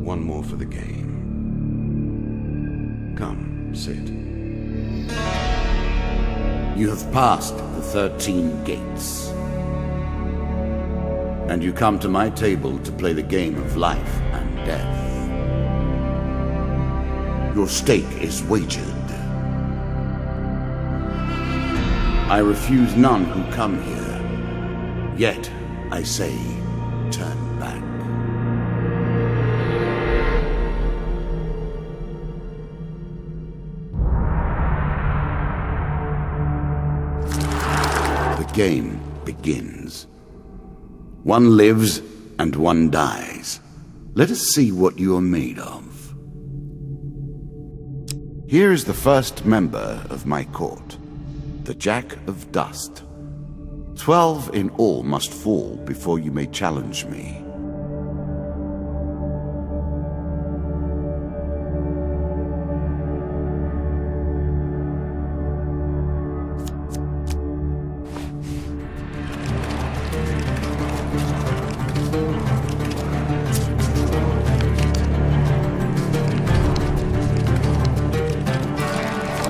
one more for the game. Come, sit. You have passed the 13 gates. And you come to my table to play the game of life and death. Your stake is wagered. I refuse none who come here. Yet, I say, turn back. The game begins. One lives and one dies. Let us see what you are made of. Here is the first member of my court, the Jack of Dust. 12 in all must fall before you may challenge me.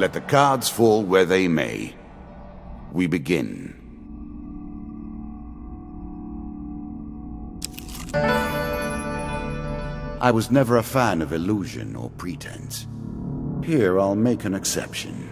Let the cards fall where they may. We begin. I was never a fan of illusion or pretense. Here I'll make an exception.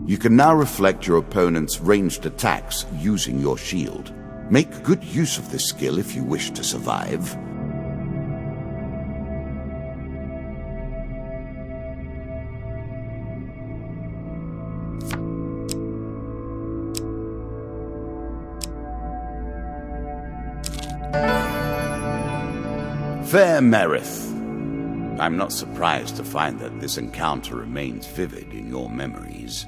You can now reflect your opponent's ranged attacks using your shield. Make good use of this skill if you wish to survive. Fair Merith. I'm not surprised to find that this encounter remains vivid in your memories.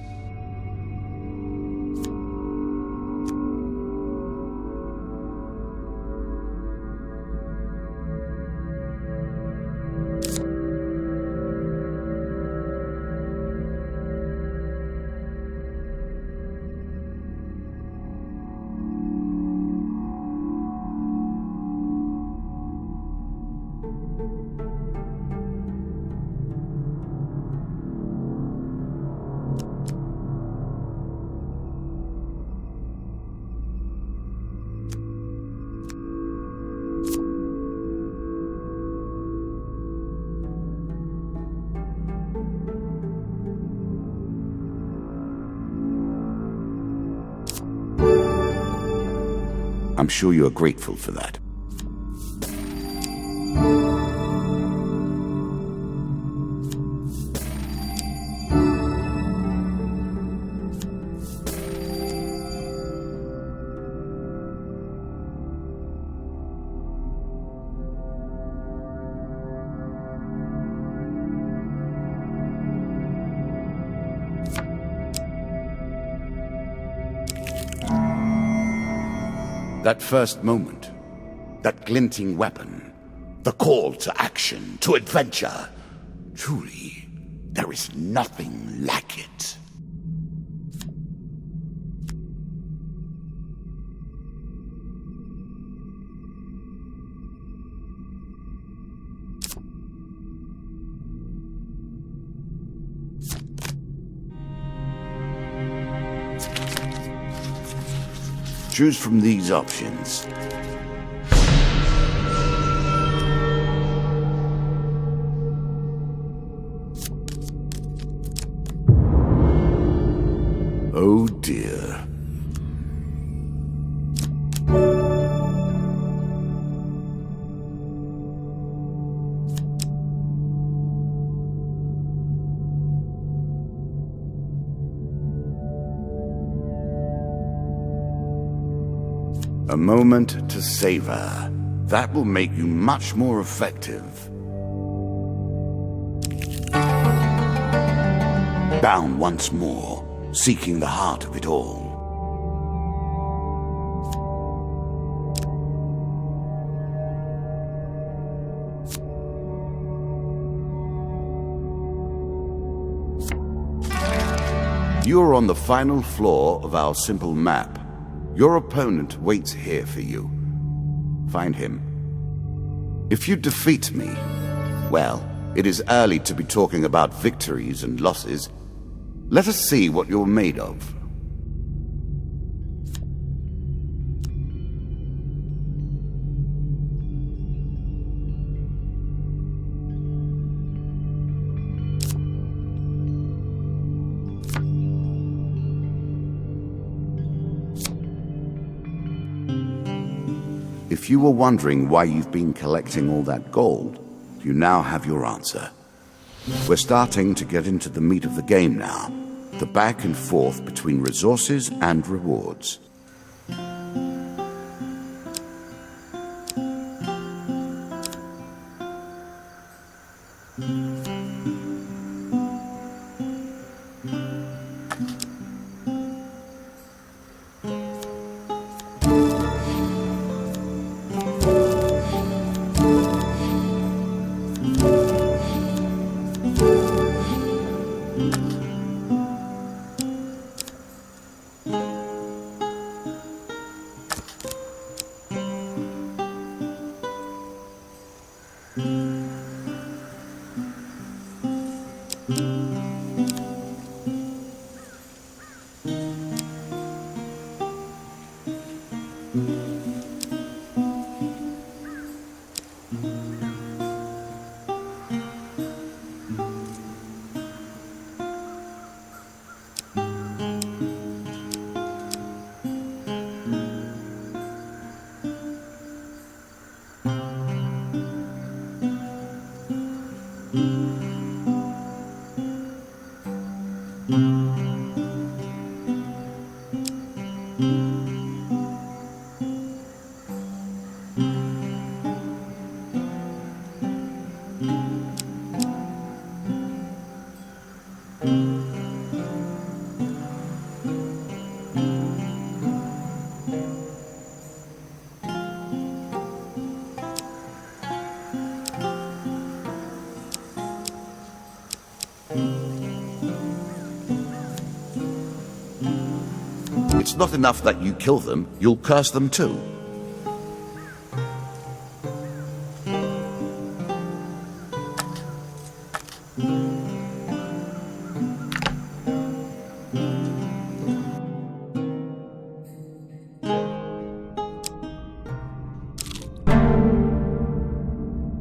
I'm sure you are grateful for that. That first moment, that glinting weapon, the call to action, to adventure. Truly, there is nothing like it. Choose from these options. Oh dear. A moment to savor. That will make you much more effective. Bound once more, seeking the heart of it all. You are on the final floor of our simple map. Your opponent waits here for you. Find him. If you defeat me, well, it is early to be talking about victories and losses. Let us see what you're made of. If you were wondering why you've been collecting all that gold, you now have your answer. We're starting to get into the meat of the game now, the back and forth between resources and rewards. It's not enough that you kill them, you'll curse them too.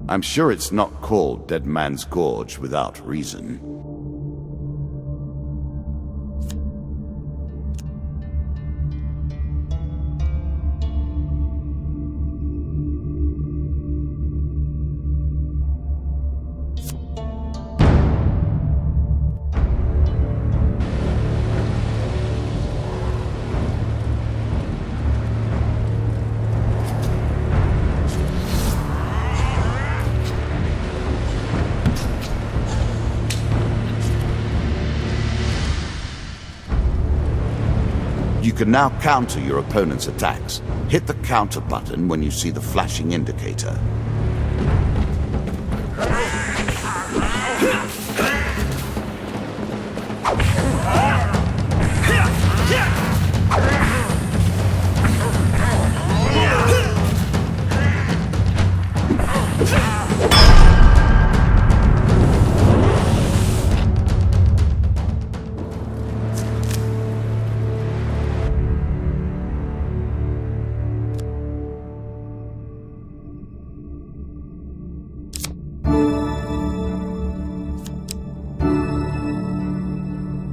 I'm sure it's not called Dead Man's Gorge without reason. can now counter your opponent's attacks. Hit the counter button when you see the flashing indicator.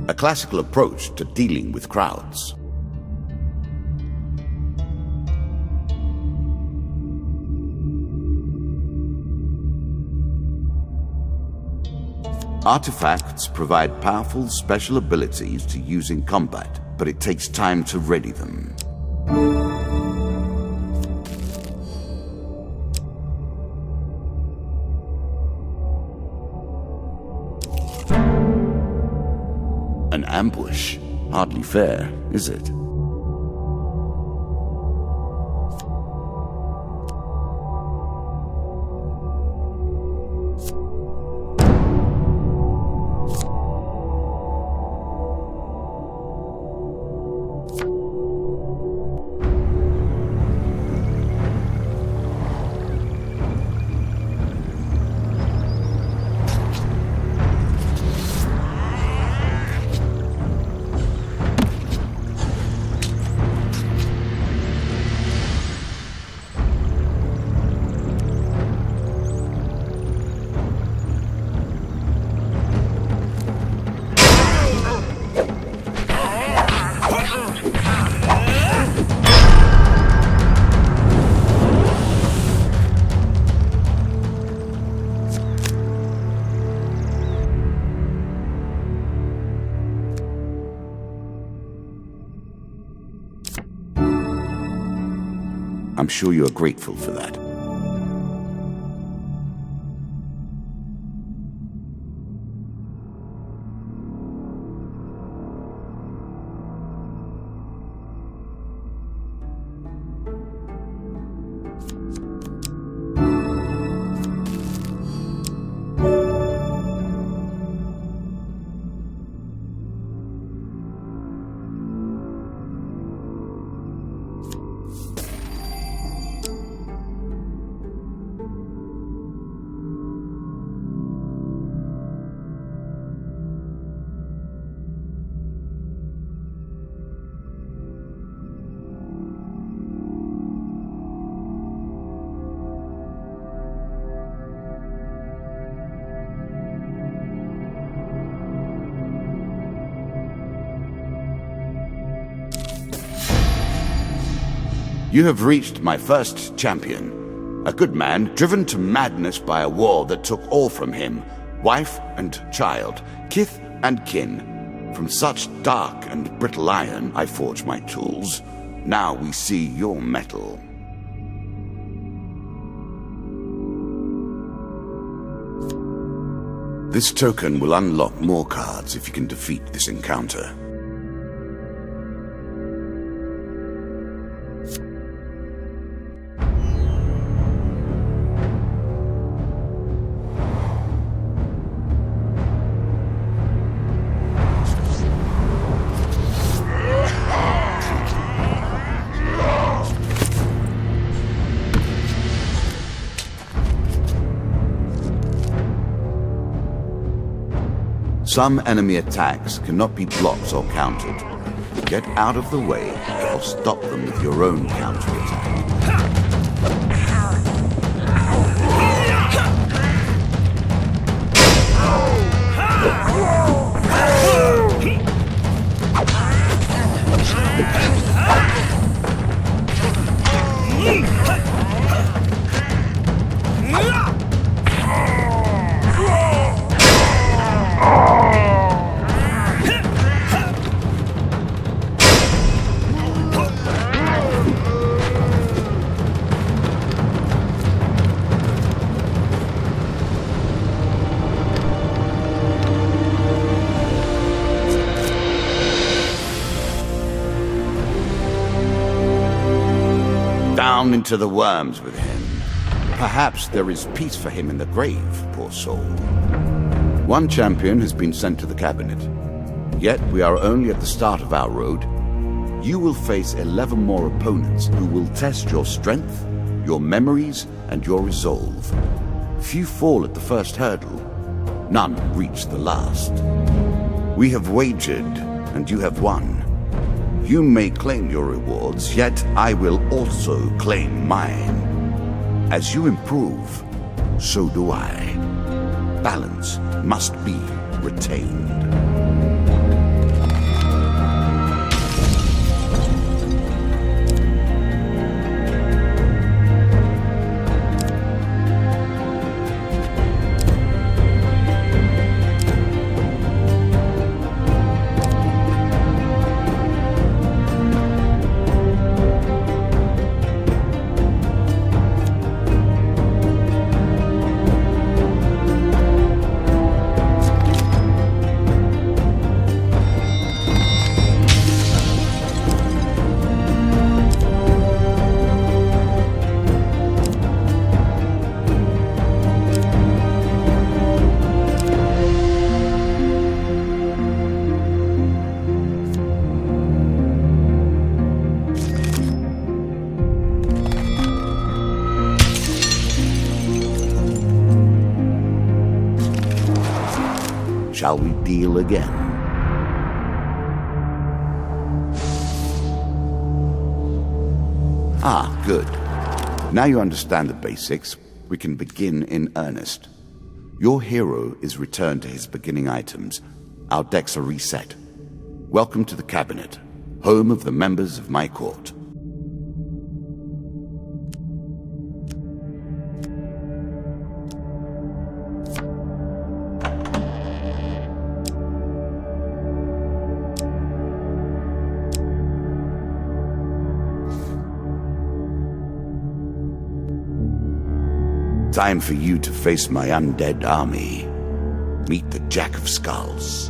A classical approach to dealing with crowds. Artifacts provide powerful special abilities to use in combat, but it takes time to ready them. An ambush? Hardly fair, is it? I'm sure you are grateful for that. You have reached my first champion. A good man driven to madness by a war that took all from him. Wife and child, kith and kin. From such dark and brittle iron I forge my tools. Now we see your metal. This token will unlock more cards if you can defeat this encounter. Some enemy attacks cannot be blocked or countered. Get out of the way or stop them with your own counterattack. to the worms with him. Perhaps there is peace for him in the grave, poor soul. One champion has been sent to the cabinet. Yet we are only at the start of our road. You will face 11 more opponents who will test your strength, your memories, and your resolve. Few fall at the first hurdle. None reach the last. We have wagered, and you have won. You may claim your rewards, yet I will also claim mine. As you improve, so do I. Balance must be retained. Shall we deal again? Ah, good. Now you understand the basics, we can begin in earnest. Your hero is returned to his beginning items. Our decks are reset. Welcome to the cabinet, home of the members of my court. Time for you to face my undead army. Meet the Jack of Skulls.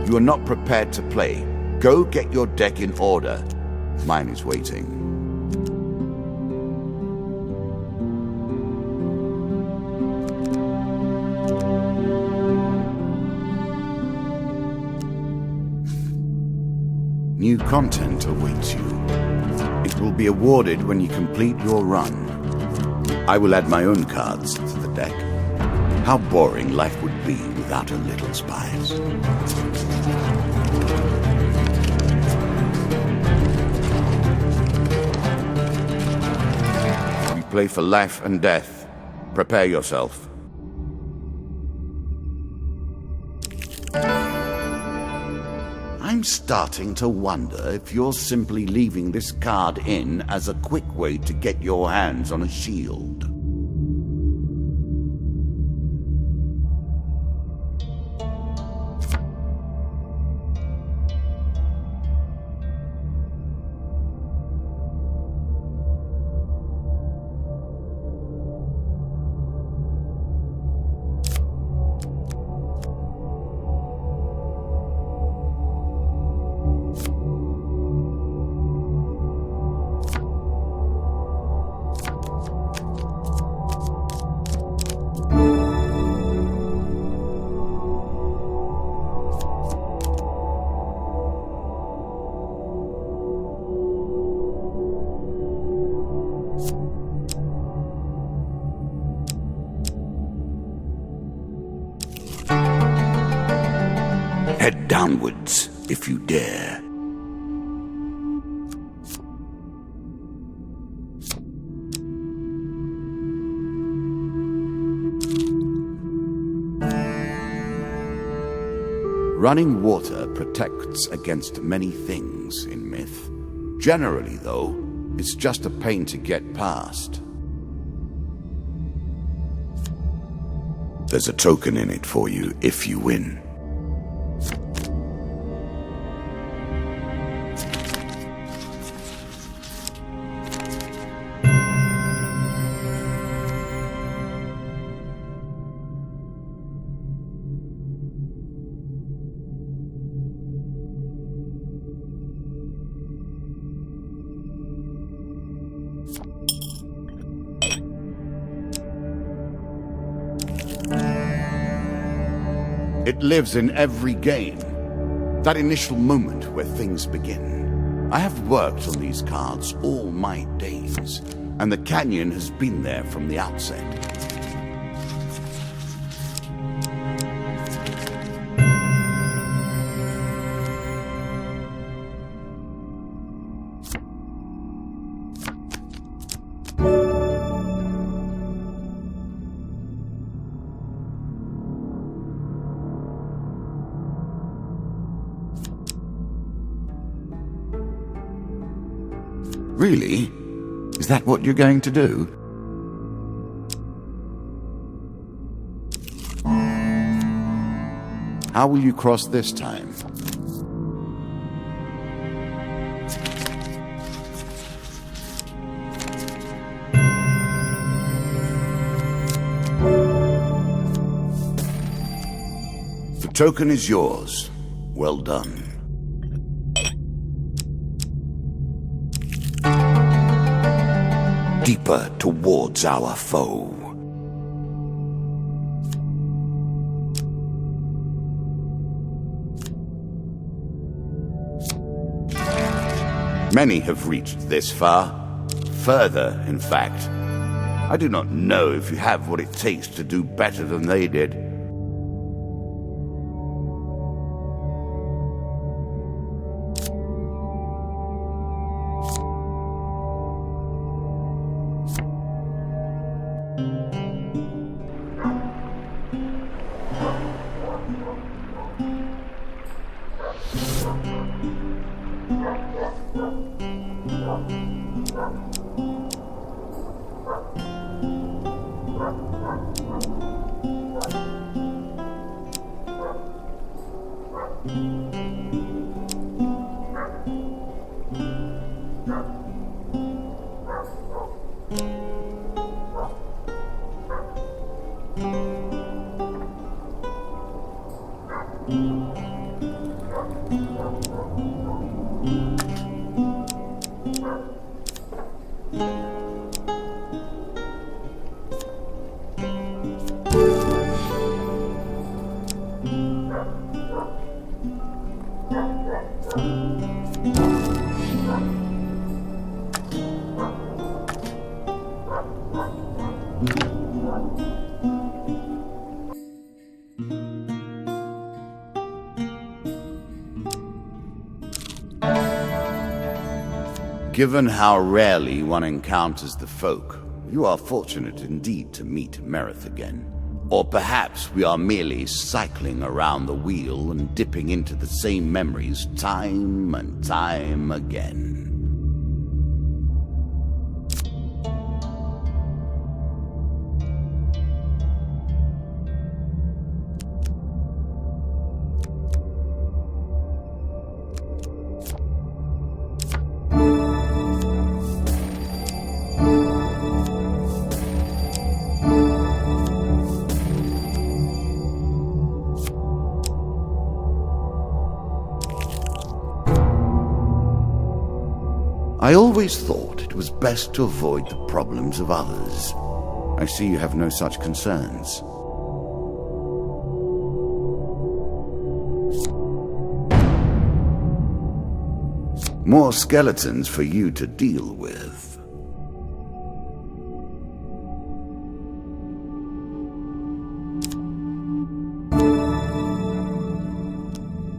You are not prepared to play. Go get your deck in order. Mine is waiting. New content awaits you. It will be awarded when you complete your run. I will add my own cards to the deck. How boring life would be without a little spice. We play for life and death. Prepare yourself. I'm starting to wonder if you're simply leaving this card in as a quick way to get your hands on a shield. Head downwards, if you dare. Running water protects against many things in myth. Generally, though, it's just a pain to get past. There's a token in it for you if you win. It lives in every game. That initial moment where things begin. I have worked on these cards all my days, and the canyon has been there from the outset. Really? Is that what you're going to do? How will you cross this time? The token is yours. Well done. Deeper towards our foe. Many have reached this far. Further, in fact. I do not know if you have what it takes to do better than they did. Given how rarely one encounters the folk, you are fortunate indeed to meet Merith again. Or perhaps we are merely cycling around the wheel and dipping into the same memories time and time again. I always thought it was best to avoid the problems of others. I see you have no such concerns. More skeletons for you to deal with.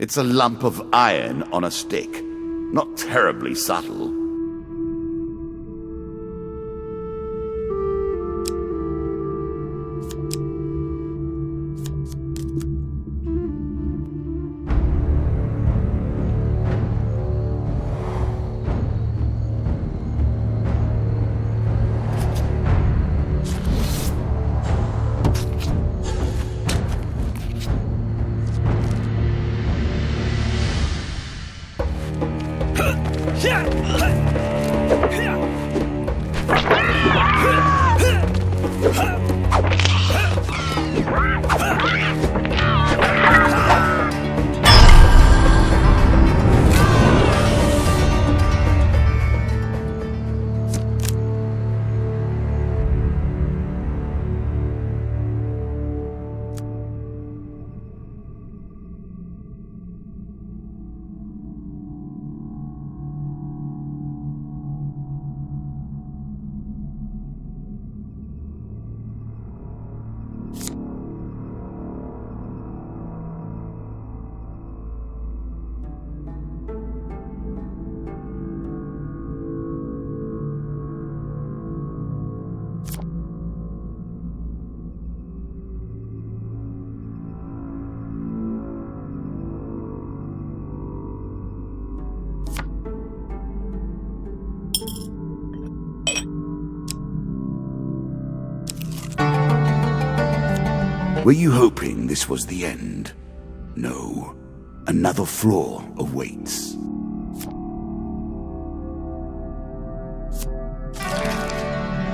It's a lump of iron on a stick. Not terribly subtle. Yeah! Were you hoping this was the end? No. Another floor awaits.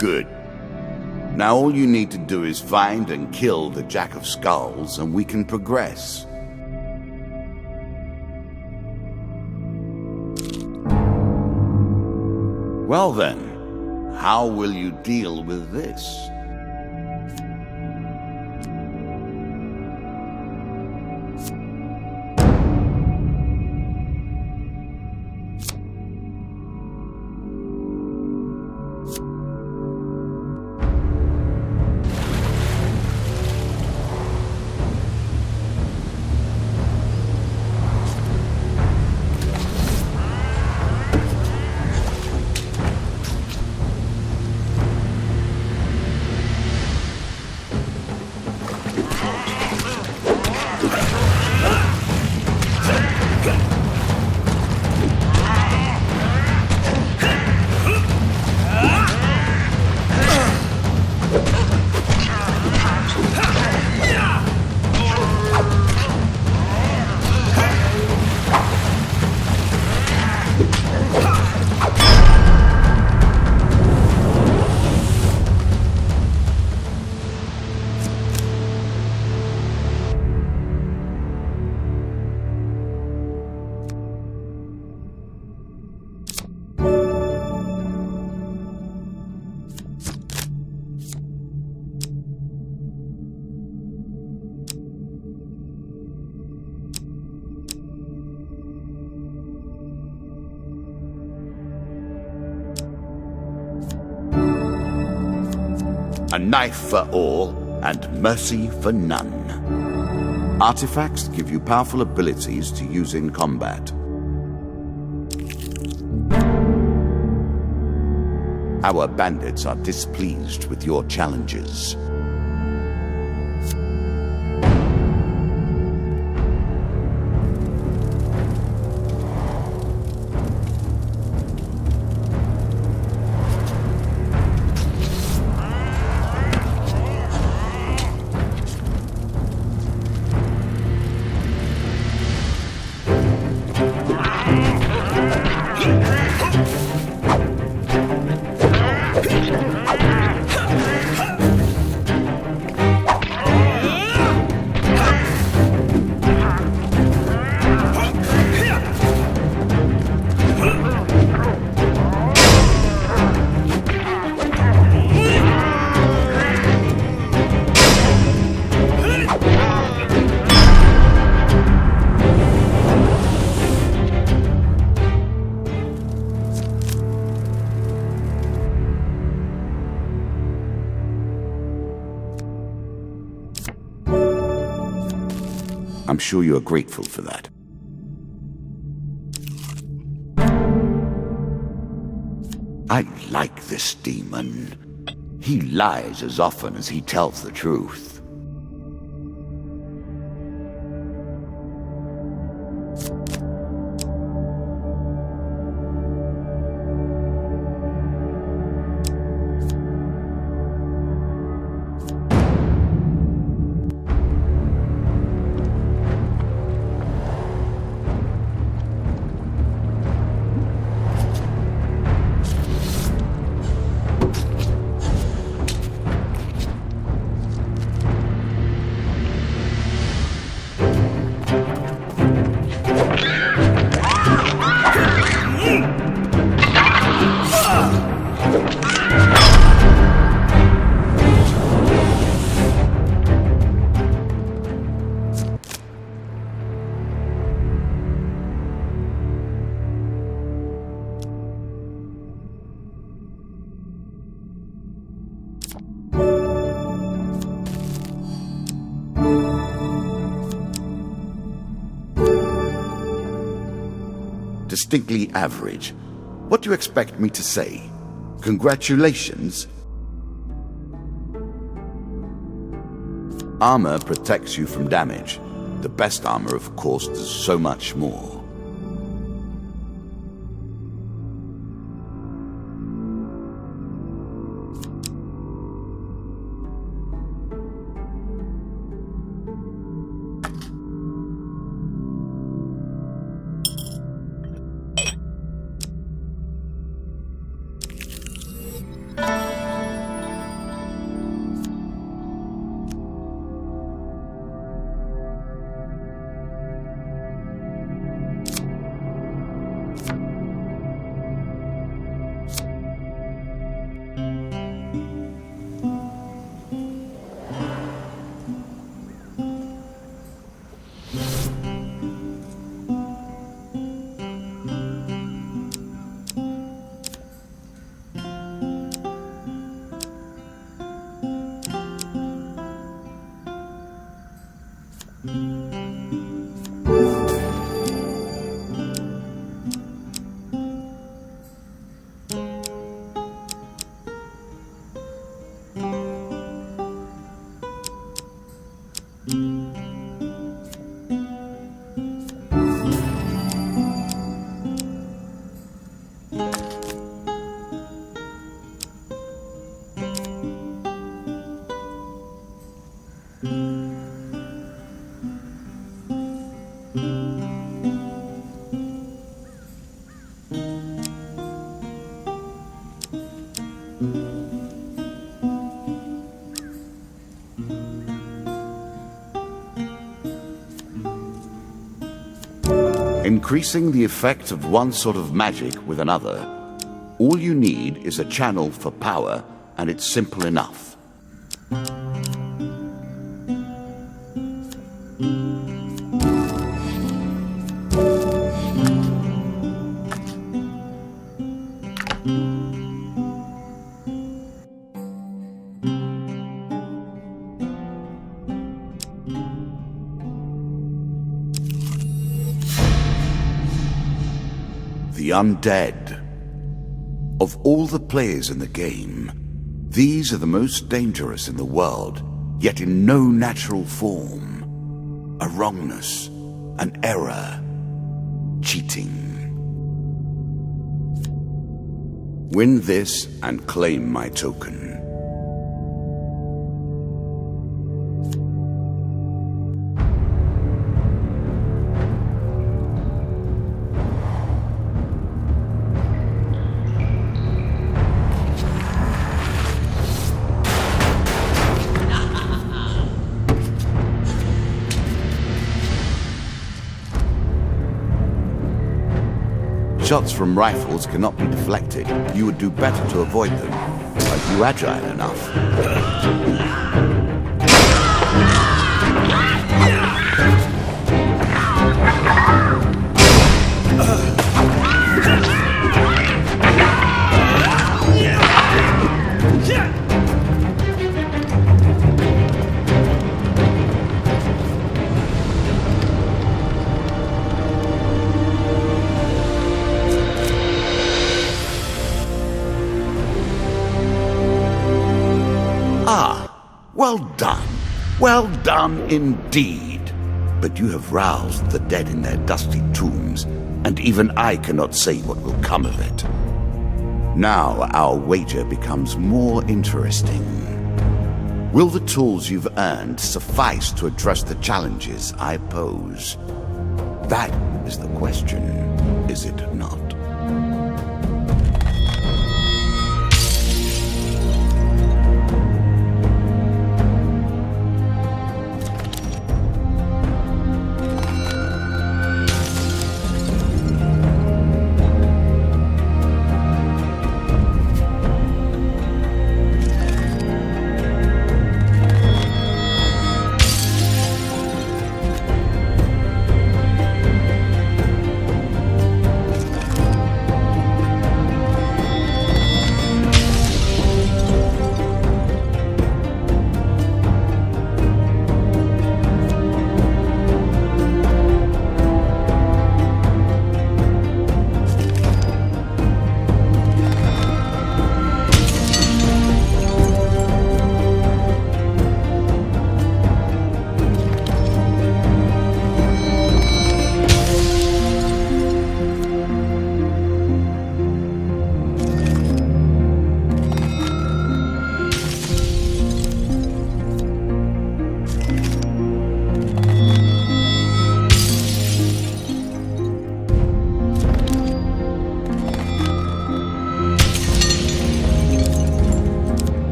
Good. Now all you need to do is find and kill the Jack of Skulls, and we can progress. Well then, how will you deal with this? A knife for all, and mercy for none. Artifacts give you powerful abilities to use in combat. Our bandits are displeased with your challenges. I'm sure you are grateful for that. I like this demon. He lies as often as he tells the truth. Distinctly average. What do you expect me to say? Congratulations? Armor protects you from damage. The best armor, of course, does so much more. Increasing the effect of one sort of magic with another, all you need is a channel for power, and it's simple enough. The undead. Of all the players in the game, these are the most dangerous in the world, yet in no natural form. A wrongness, an error, cheating. Win this and claim my token. Shots from rifles cannot be deflected. You would do better to avoid them. Are you agile enough? Well done. Well done indeed. But you have roused the dead in their dusty tombs, and even I cannot say what will come of it. Now our wager becomes more interesting. Will the tools you've earned suffice to address the challenges I pose? That is the question, is it not?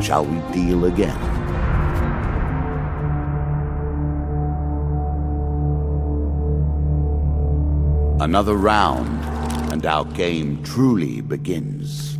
Shall we deal again? Another round, and our game truly begins.